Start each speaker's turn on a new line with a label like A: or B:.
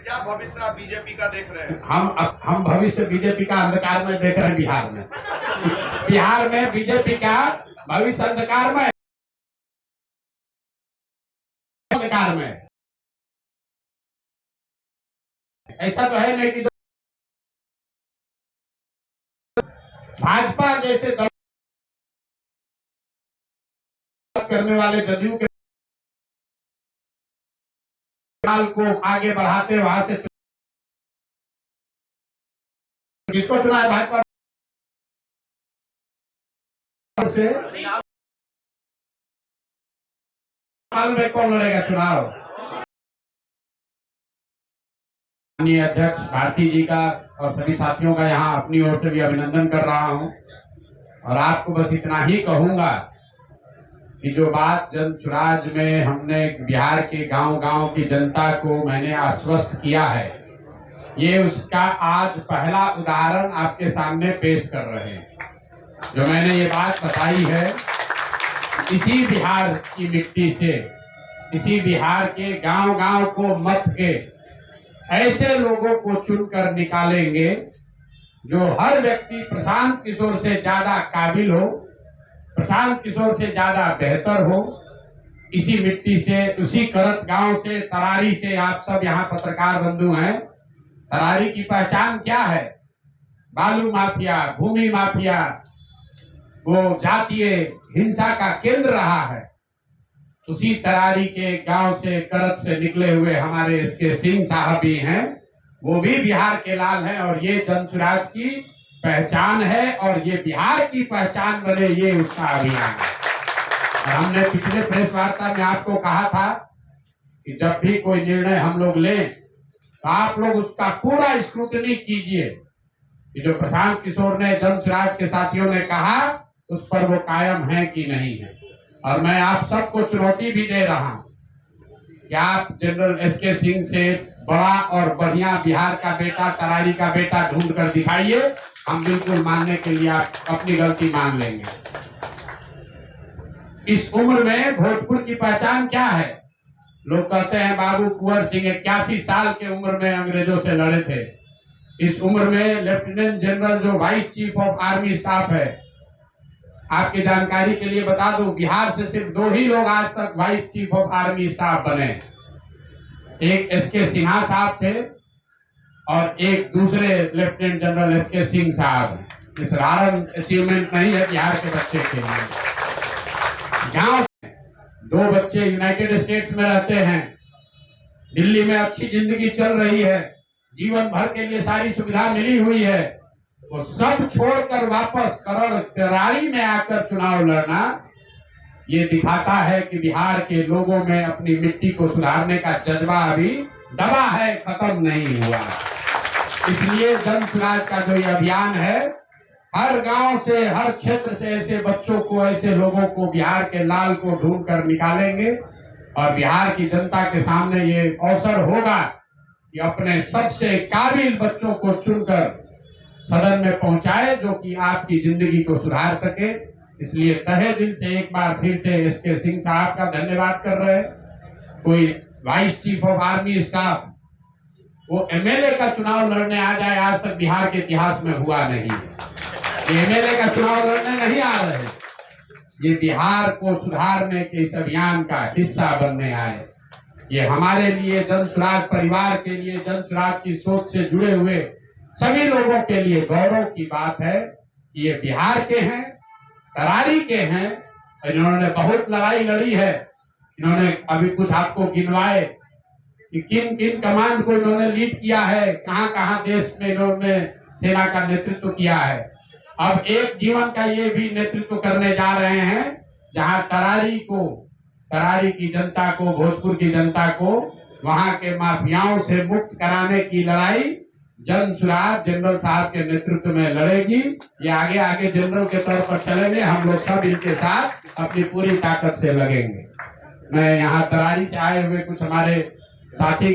A: क्या भविष्य आप बीजेपी का देख रहे हैं?
B: हम भविष्य बीजेपी का अंधकार में देख रहे हैं। बिहार में बीजेपी का भविष्य अंधकार में ऐसा तो है नहीं कि भाजपा जैसे दल करने वाले जदयू के काल को आगे बढ़ाते वहां से किसको चुना है भाजपा से? मालूम है कौन लड़ेगा चुनाव? माननीय अध्यक्ष भारती जी का और सभी साथियों का यहाँ अपनी ओर से भी अभिनंदन कर रहा हूँ और आपको बस इतना ही कहूंगा कि जो बात जन स्वराज में हमने बिहार के गांव-गांव की जनता को मैंने आश्वस्त किया है, ये उसका आज पहला उदाहरण आपके सामने पेश कर रहे हैं। जो मैंने ये बात बताई है, इसी बिहार की मिट्टी से, इसी बिहार के गांव-गांव को मत के ऐसे लोगों को चुनकर निकालेंगे जो हर व्यक्ति प्रशांत किशोर से ज्यादा काबिल हो, प्रशांत किशोर से ज्यादा बेहतर हो। इसी मिट्टी से, उसी करत गांव से, तरारी से, आप सब यहाँ पत्रकार बंधु हैं, तरारी की पहचान क्या है? बालू माफिया, भूमि माफिया, वो जातीय हिंसा का केंद्र रहा है। उसी तरारी के गांव से, करत से निकले हुए हमारे इसके सिंह साहब भी हैं, वो भी बिहार के लाल हैं और ये जन स्वराज की पहचान है और ये बिहार की पहचान बने, ये उसका अभियान है। और हमने पिछले प्रेस वार्ता में आपको कहा था कि जब भी कोई निर्णय हम लोग लें तो आप लोग उसका पूरा स्क्रूटनी कीजिए कि जो प्रशांत किशोर ने, जन स्वराज के साथियों ने कहा, उस पर वो कायम है कि नहीं है। और मैं आप सबको चुनौती भी दे रहा हूं कि आप जनरल एसके सिंह से बड़ा और बढ़िया बिहार का बेटा, तरारी का बेटा ढूंढ कर दिखाइए। हम बिल्कुल मानने के लिए आप अपनी गलती मान लेंगे। इस उम्र में भोजपुर की पहचान क्या है? लोग कहते हैं बाबू कुंवर सिंह 81 साल के उम्र में अंग्रेजों से लड़े थे। इस उम्र में लेफ्टिनेंट जनरल जो vice chief of army staff है, आपकी जानकारी के लिए बता दूं, बिहार से सिर्फ 2 ही लोग आज तक vice chief of army staff बने। एक एसके सिन्हा साहब थे और एक दूसरे लेफ्टिनेंट जनरल एसके सिंह साहब। इस साधारण अचीवमेंट नहीं है बिहार के बच्चे के लिए। गांव 2 बच्चे यूनाइटेड स्टेट्स में रहते हैं, दिल्ली में अच्छी जिंदगी चल रही है, जीवन भर के लिए सारी सुविधा मिली हुई है, वो सब छोड़कर वापस तरारी में आकर चुनाव लड़ना, ये दिखाता है कि बिहार के लोगों में अपनी मिट्टी को सुधारने का जज्बा अभी दबा है, खत्म नहीं हुआ। इसलिए जन स्वराज का जो ये अभियान है, हर गांव से, हर क्षेत्र से ऐसे बच्चों को, ऐसे लोगों को, बिहार के लाल को ढूंढ कर निकालेंगे और बिहार की जनता के सामने ये अवसर होगा कि अपने सबसे काबिल बच्चों को चुनकर सदन में पहुंचाए जो कि आपकी जिंदगी को सुधार सके। इसलिए तहे दिल से एक बार फिर से एसके सिंह साहब का धन्यवाद कर रहे हैं। कोई vice chief of army staff वो एमएलए का चुनाव लड़ने आ जाए, आज तक बिहार के इतिहास में हुआ नहीं। ये एमएलए का चुनाव लड़ने नहीं आ रहे, ये बिहार को सुधारने के इस अभियान का हिस्सा बनने आए। ये हमारे लिए, जन स्वराज परिवार के लिए, जन स्वराज की सोच से जुड़े हुए सभी लोगों के लिए गौरव की बात है कि ये बिहार के हैं, तरारी के हैं। इन्होंने बहुत लड़ाई लड़ी है। इन्होंने अभी कुछ आपको गिनवाए कि किन किन कमांड को इन्होंने लीड किया है, कहां कहां देश में इन्होंने सेना का नेतृत्व किया है। अब एक जीवन का ये भी नेतृत्व करने जा रहे हैं जहां तरारी की जनता को, भोजपुर की जनता को वहां के माफियाओं से मुक्त कराने की लड़ाई जन स्वराज जनरल साहब के नेतृत्व में लड़ेगी। ये आगे आगे जनरल के तौर पर चलेंगे, हम लोग सब इनके साथ अपनी पूरी ताकत से लगेंगे। मैं यहाँ तरारी से आए हुए कुछ हमारे साथी